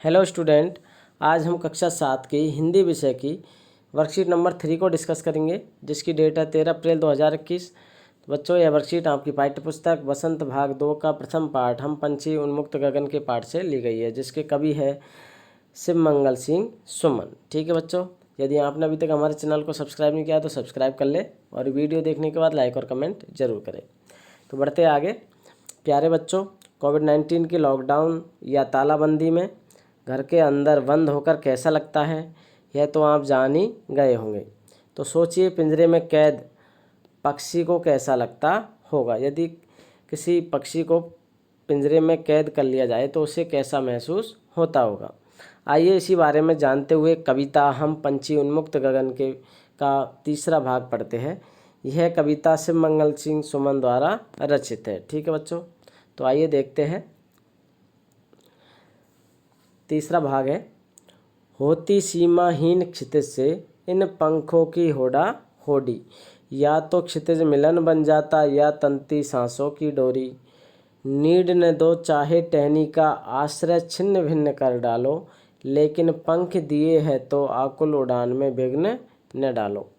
Hello student, आज हम कक्षा 7 की हिंदी विषय की वर्कशीट नंबर 3 को डिस्कस करेंगे, जिसकी डेट है 13 अप्रैल 2021। तो बच्चों, यह वर्कशीट आपकी पाठ्य पुस्तक बसंत भाग 2 का प्रथम पाठ हम पंछी उन्मुक्त गगन के पाठ से ली गई है, जिसके कवि है शिव मंगल सिंह सुमन। ठीक है बच्चों, यदि आपने अभी तक हमारे चैनल को सब्सक्राइब नहीं किया तो सब्सक्राइब कर ले और वीडियो देखने के बाद लाइक और कमेंट जरूर करें। तो बढ़ते आगे। प्यारे बच्चों, कोविड-19 की लॉकडाउन या तालाबंदी में घर के अंदर बंद होकर कैसा लगता है, यह तो आप जान ही गए होंगे। तो सोचिए, पिंजरे में कैद पक्षी को कैसा लगता होगा। यदि किसी पक्षी को पिंजरे में कैद कर लिया जाए तो उसे कैसा महसूस होता होगा। आइए इसी बारे में जानते हुए कविता हम पंछी उन्मुक्त गगन के का तीसरा भाग पढ़ते हैं। यह कविता शिव मंगल सिंह सुमन द्वारा रचित है। ठीक है बच्चों, तो आइए देखते हैं। तीसरा भाग है। होती सीमाहीन क्षितिज से इन पंखों की होड़ा होड़ी, या तो क्षितिज मिलन बन जाता या तंती सांसों की डोरी। नीड न दो चाहे टहनी का आश्रय छिन्न भिन्न कर डालो, लेकिन पंख दिए है तो आकुल उड़ान में विघ्न न डालो।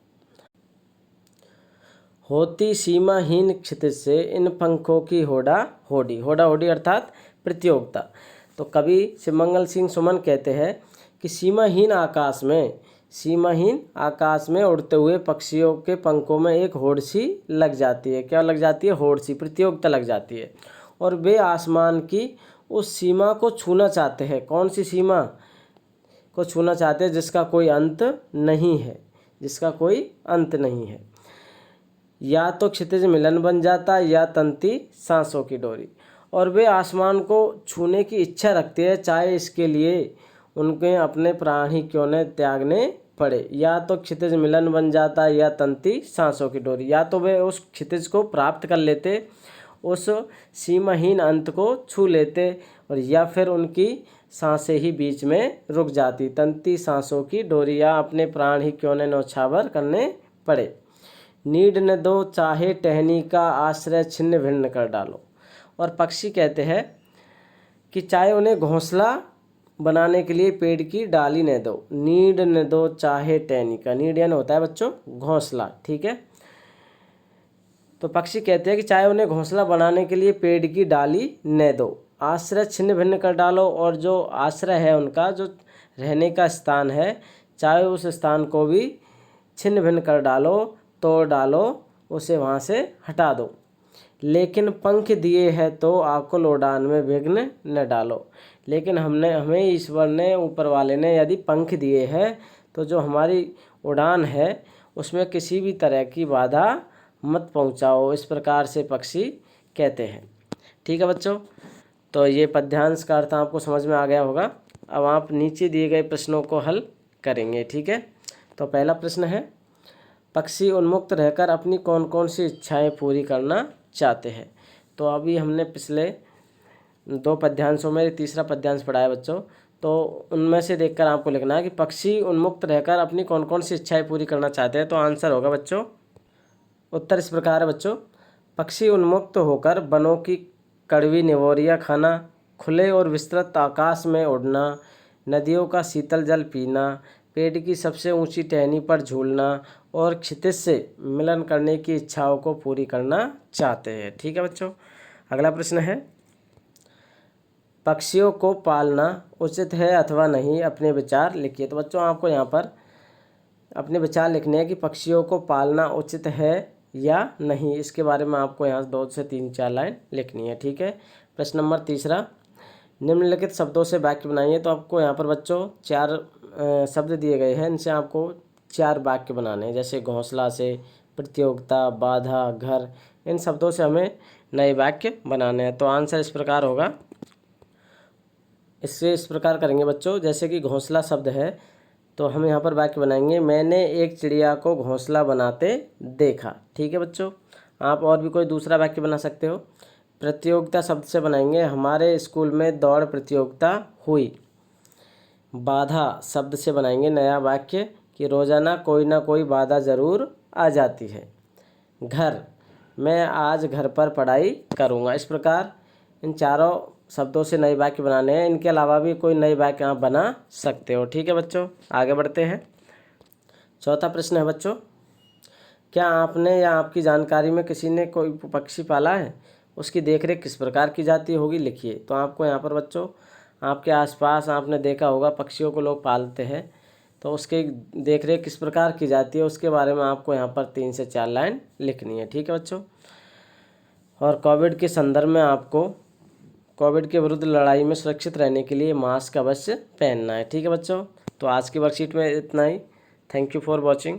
होती सीमाहीन क्षितिज से इन पंखों की होड़ा होड़ी। होड़ा होड़ी अर्थात प्रतियोगिता। तो कवि शिवमंगल सिंह सुमन कहते हैं कि सीमाहीन आकाश में उड़ते हुए पक्षियों के पंखों में एक होड़ सी लग जाती है। क्या लग जाती है? होड़ सी, प्रतियोगिता लग जाती है। और वे आसमान की उस सीमा को छूना चाहते हैं। कौन सी सीमा को छूना चाहते हैं? जिसका कोई अंत नहीं है, जिसका कोई अंत नहीं है। या तो क्षितिज मिलन बन जाता या तंती सांसों की डोरी। और वे आसमान को छूने की इच्छा रखते हैं, चाहे इसके लिए उनके अपने प्राण ही क्यों न त्यागने पड़े। या तो क्षितिज मिलन बन जाता या तंती सांसों की डोरी। या तो वे उस क्षितिज को प्राप्त कर लेते, उस सीमाहीन अंत को छू लेते, और या फिर उनकी सांसें ही बीच में रुक जाती। तंती सांसों की डोरी, या अपने प्राण ही क्यों न न्यौछावर करने पड़े। नीड न दो चाहे टहनी का आश्रय छिन्न भिन्न कर डालो। और पक्षी कहते हैं कि चाहे उन्हें घोंसला बनाने के लिए पेड़ की डाली न दो। नीड न दो चाहे टहनी का, नीड यानी होता है बच्चों घोंसला। ठीक है, तो पक्षी कहते हैं कि चाहे उन्हें घोंसला बनाने के लिए पेड़ की डाली न दो, आश्रय छिन्न भिन्न कर डालो। और जो आश्रय है उनका, जो रहने का स्थान है, चाहे उस स्थान को भी छिन्न भिन्न कर डालो, तोड़ डालो, उसे वहाँ से हटा दो। लेकिन पंख दिए है तो आकुल उड़ान में विघ्न न डालो। लेकिन हमें ईश्वर ने, ऊपर वाले ने यदि पंख दिए हैं तो जो हमारी उड़ान है उसमें किसी भी तरह की बाधा मत पहुंचाओ। इस प्रकार से पक्षी कहते हैं। ठीक है बच्चों, तो ये पद्यांश का अर्थ आपको समझ में आ गया होगा। अब आप नीचे दिए गए प्रश्नों को हल करेंगे। ठीक है, तो पहला प्रश्न है, पक्षी उन्मुक्त रहकर अपनी कौन कौन सी इच्छाएं पूरी करना चाहते हैं। तो अभी हमने पिछले 2 पद्यांशों में तीसरा पद्यांश पढ़ा है बच्चों, तो उनमें से देखकर आपको लिखना है कि पक्षी उन्मुक्त रहकर अपनी कौन कौन सी इच्छाएं पूरी करना चाहते हैं। तो आंसर होगा बच्चों, उत्तर इस प्रकार है बच्चों। पक्षी उन्मुक्त होकर वनों की कड़वी निवोरियाँ खाना, खुले और विस्तृत आकाश में उड़ना, नदियों का शीतल जल पीना, पेड़ की सबसे ऊंची टहनी पर झूलना और क्षितिज से मिलन करने की इच्छाओं को पूरी करना चाहते हैं। ठीक है बच्चों, अगला प्रश्न है, पक्षियों को पालना उचित है अथवा नहीं, अपने विचार लिखिए। तो बच्चों, आपको यहाँ पर अपने विचार लिखने हैं कि पक्षियों को पालना उचित है या नहीं। इसके बारे में आपको यहाँ 2 से 3-4 लाइन लिखनी है। ठीक है, प्रश्न नंबर तीसरा, निम्नलिखित शब्दों से वाक्य बनाइए। तो आपको यहाँ पर बच्चों 4 शब्द दिए गए हैं, इनसे आपको 4 वाक्य बनाने हैं। जैसे घोंसला से, प्रतियोगिता, बाधा, घर, इन शब्दों से हमें नए वाक्य बनाने हैं। तो आंसर इस प्रकार होगा। इससे इस प्रकार करेंगे बच्चों, जैसे कि घोंसला शब्द है तो हम यहाँ पर वाक्य बनाएंगे, मैंने एक चिड़िया को घोंसला बनाते देखा। ठीक है बच्चों, आप और भी कोई दूसरा वाक्य बना सकते हो। प्रतियोगिता शब्द से बनाएंगे, हमारे स्कूल में दौड़ प्रतियोगिता हुई। बाधा शब्द से बनाएंगे नया वाक्य कि रोजाना कोई ना कोई बाधा ज़रूर आ जाती है। घर, मैं आज घर पर पढ़ाई करूँगा। इस प्रकार इन चारों शब्दों से नए वाक्य बनाने हैं। इनके अलावा भी कोई नए वाक्य आप बना सकते हो। ठीक है बच्चों, आगे बढ़ते हैं। चौथा प्रश्न है बच्चों, क्या आपने या आपकी जानकारी में किसी ने कोई पक्षी पाला है, उसकी देखरेख किस प्रकार की जाती होगी, लिखिए। तो आपको यहाँ पर बच्चों आपके आसपास आपने देखा होगा पक्षियों को लोग पालते हैं, तो उसकी देखरेख किस प्रकार की जाती है उसके बारे में आपको यहाँ पर 3 से 4 लाइन लिखनी है। ठीक है बच्चों। और कोविड के संदर्भ में आपको कोविड के विरुद्ध लड़ाई में सुरक्षित रहने के लिए मास्क अवश्य पहनना है। ठीक है बच्चों, तो आज की वर्कशीट में इतना ही। Thank you for watching.